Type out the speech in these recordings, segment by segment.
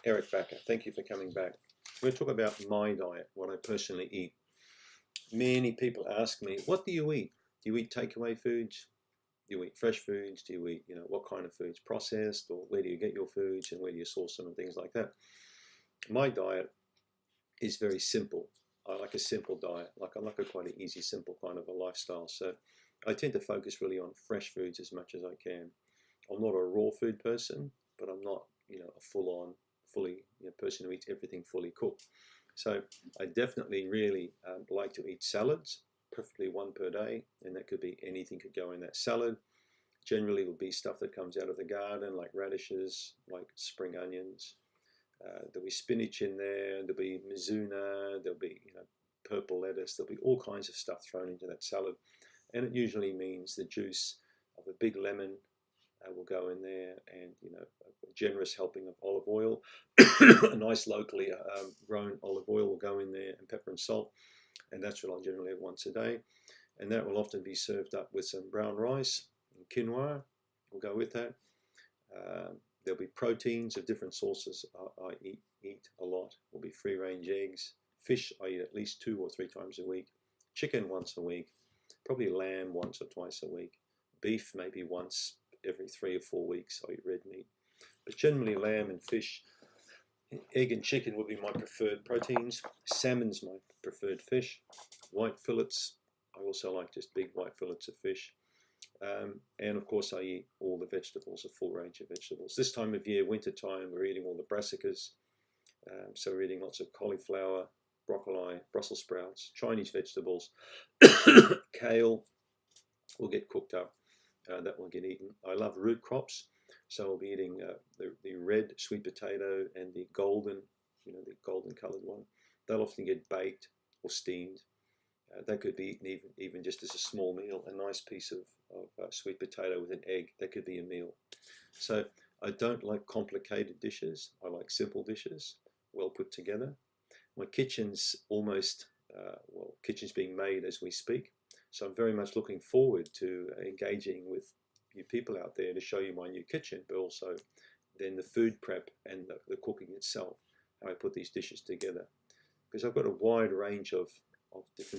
Eric Backer, thank you for coming back. We're going to talk about my diet, what I personally eat. Many people ask me, what do you eat? Do you eat takeaway foods? Do you eat fresh foods? Do you eat, what kind of foods? Processed? Or where do you get your foods and where do you source them and things like that? My diet is very simple. I like a simple diet. I like a quite an easy, simple kind of a lifestyle. So I tend to focus really on fresh foods as much as I can. I'm not a raw food person, but I'm not, a full-on, person who eats everything fully cooked. So I definitely really like to eat salads, preferably one per day, and that could be anything could go in that salad. Generally, it will be stuff that comes out of the garden, like radishes, like spring onions. There'll be spinach in there. There'll be mizuna. There'll be purple lettuce. There'll be all kinds of stuff thrown into that salad, and it usually means the juice of a big lemon will go in there, and a generous helping of olive oil, a nice locally grown olive oil will go in there, and pepper and salt, and that's what I'll generally have once a day, and that will often be served up with some brown rice and quinoa. Will go with that. There'll be proteins of different sources. I eat a lot. Will be free-range eggs. Fish I eat at least 2 or 3 times a week. Chicken once a week. Probably lamb once or twice a week. Beef maybe once every 3 or 4 weeks. I eat red meat. But generally lamb and fish. Egg and chicken would be my preferred proteins. Salmon's my preferred fish. White fillets. I also like just big white fillets of fish. And of course I eat all the vegetables, a full range of vegetables. This time of year, winter time, we're eating all the brassicas. So we're eating lots of cauliflower, broccoli, Brussels sprouts, Chinese vegetables. Kale will get cooked up. That will get eaten. I love root crops. So I'll be eating the red sweet potato and the golden, the golden colored one. They'll often get baked or steamed. That could be eaten even just as a small meal. A nice piece of sweet potato with an egg, that could be a meal. So I don't like complicated dishes. I like simple dishes, well put together. My kitchen's almost, kitchen's being made as we speak. So I'm very much looking forward to engaging with you people out there to show you my new kitchen, but also then the food prep and the cooking itself, how I put these dishes together. Because I've got a wide range of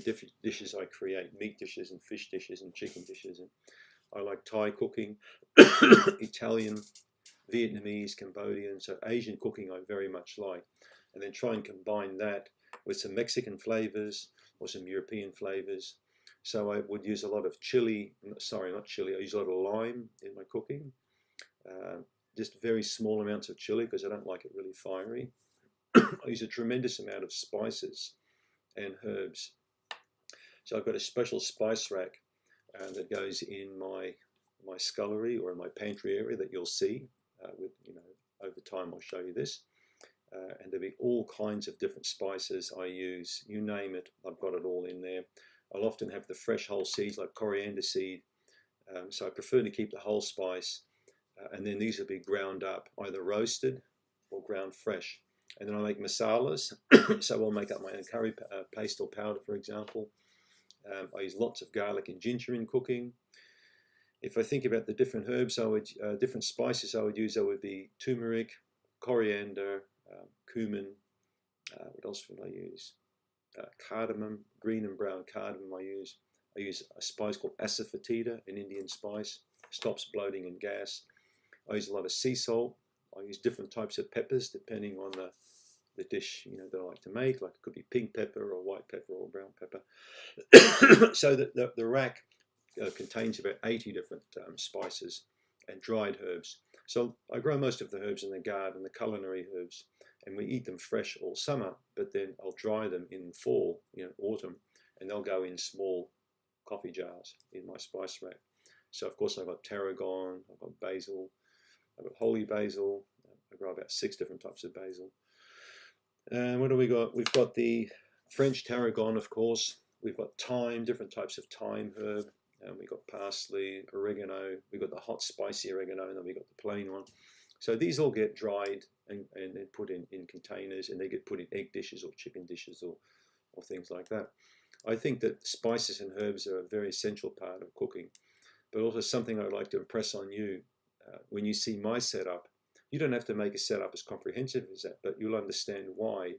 different dishes I create, meat dishes and fish dishes and chicken dishes. And I like Thai cooking, Italian, Vietnamese, Cambodian, so Asian cooking I very much like. And then try and combine that with some Mexican flavors or some European flavors. So I would use a lot of chili, sorry, not chili, I use a lot of lime in my cooking. Just very small amounts of chili because I don't like it really fiery. I use a tremendous amount of spices and herbs. So I've got a special spice rack that goes in my scullery or in my pantry area that you'll see over time I'll show you this. And there'll be all kinds of different spices I use. You name it, I've got it all in there. I'll often have the fresh whole seeds like coriander seed. So I prefer to keep the whole spice. And then these will be ground up, either roasted or ground fresh. And then I make masalas. So I'll make up my own curry paste or powder, for example. I use lots of garlic and ginger in cooking. If I think about the different herbs, different spices I would use, there would be turmeric, coriander, cumin. What else would I use? Cardamom, green and brown cardamom I use. I use a spice called asafoetida, an Indian spice. Stops bloating and gas. I use a lot of sea salt. I use different types of peppers depending on the dish that I like to make. Like it could be pink pepper or white pepper or brown pepper. So that the rack contains about 80 different spices and dried herbs. So I grow most of the herbs in the garden, the culinary herbs, and we eat them fresh all summer, but then I'll dry them in fall, autumn, and they'll go in small coffee jars in my spice rack. So of course I've got tarragon, I've got basil, I've got holy basil. I grow about 6 different types of basil. And what do we got? We've got the French tarragon, of course. We've got thyme, different types of thyme herb. And we've got parsley, oregano. We've got the hot spicy oregano, and then we've got the plain one. So these all get dried and then put in containers, and they get put in egg dishes or chicken dishes or things like that. I think that spices and herbs are a very essential part of cooking, but also something I'd like to impress on you. When you see my setup, You don't have to make a setup as comprehensive as that, but you'll understand why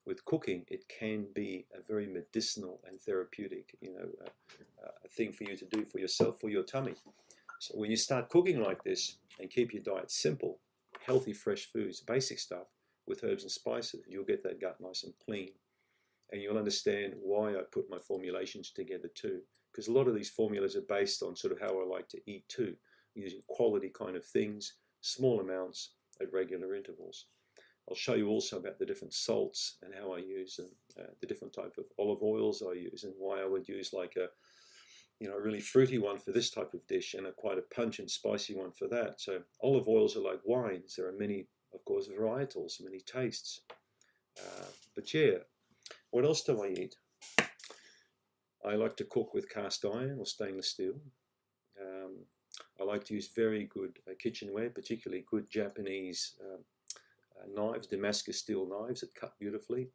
with cooking it can be a very medicinal and therapeutic, a thing for you to do for yourself, for your tummy. So when you start cooking like this and keep your diet simple, healthy, fresh foods, basic stuff with herbs and spices, you'll get that gut nice and clean. And you'll understand why I put my formulations together too. Because a lot of these formulas are based on sort of how I like to eat too, using quality kind of things, small amounts at regular intervals. I'll show you also about the different salts and how I use them, the different type of olive oils I use, and why I would use like a really fruity one for this type of dish and quite a pungent, spicy one for that. So olive oils are like wines. There are many, of course, varietals, many tastes. But yeah, what else do I eat? I like to cook with cast iron or stainless steel. I like to use very good kitchenware, particularly good Japanese knives, Damascus steel knives that cut beautifully.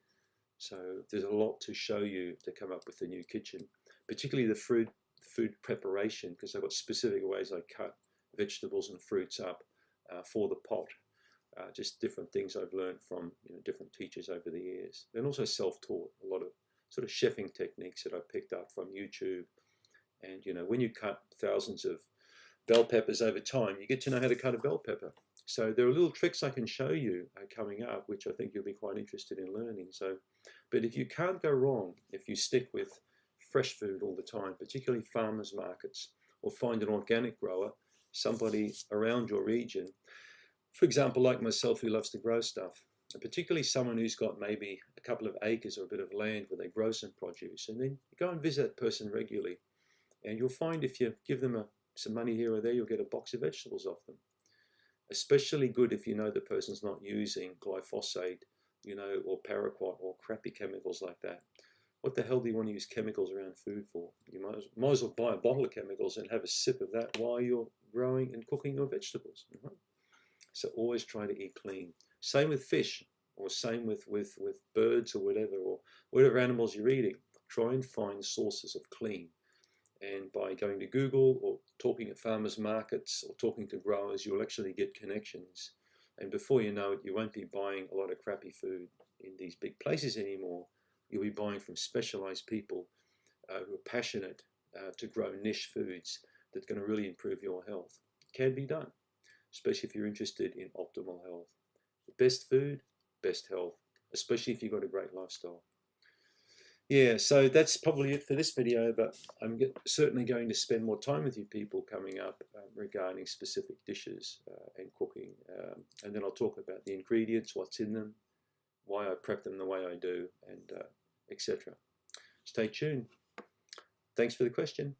So there's a lot to show you to come up with the new kitchen, particularly the food preparation, because I've got specific ways I cut vegetables and fruits up for the pot. Just different things I've learned from different teachers over the years, and also self-taught. A lot of sort of chefing techniques that I picked up from YouTube. And when you cut thousands of bell peppers over time, you get to know how to cut a bell pepper. So there are little tricks I can show you coming up, which I think you'll be quite interested in learning. But if you can't go wrong if you stick with fresh food all the time, particularly farmers markets, or find an organic grower, somebody around your region, for example, like myself, who loves to grow stuff, and particularly someone who's got maybe a couple of acres or a bit of land where they grow some produce, and then go and visit that person regularly, and you'll find if you give them some money here or there, you'll get a box of vegetables off them. Especially good if you know the person's not using glyphosate, or paraquat or crappy chemicals like that. What the hell do you want to use chemicals around food for? You might as well buy a bottle of chemicals and have a sip of that while you're growing and cooking your vegetables. So always try to eat clean. Same with fish, or same with birds or whatever animals you're eating. Try and find sources of clean. And by going to Google or talking at farmers markets or talking to growers, you'll actually get connections. And before you know it, you won't be buying a lot of crappy food in these big places anymore. You'll be buying from specialized people who are passionate to grow niche foods that are going to really improve your health. It can be done, especially if you're interested in optimal health. The best food, best health, especially if you've got a great lifestyle. Yeah, so that's probably it for this video, but I'm certainly going to spend more time with you people coming up regarding specific dishes and cooking. And then I'll talk about the ingredients, what's in them, why I prep them the way I do, and etc. Stay tuned. Thanks for the question.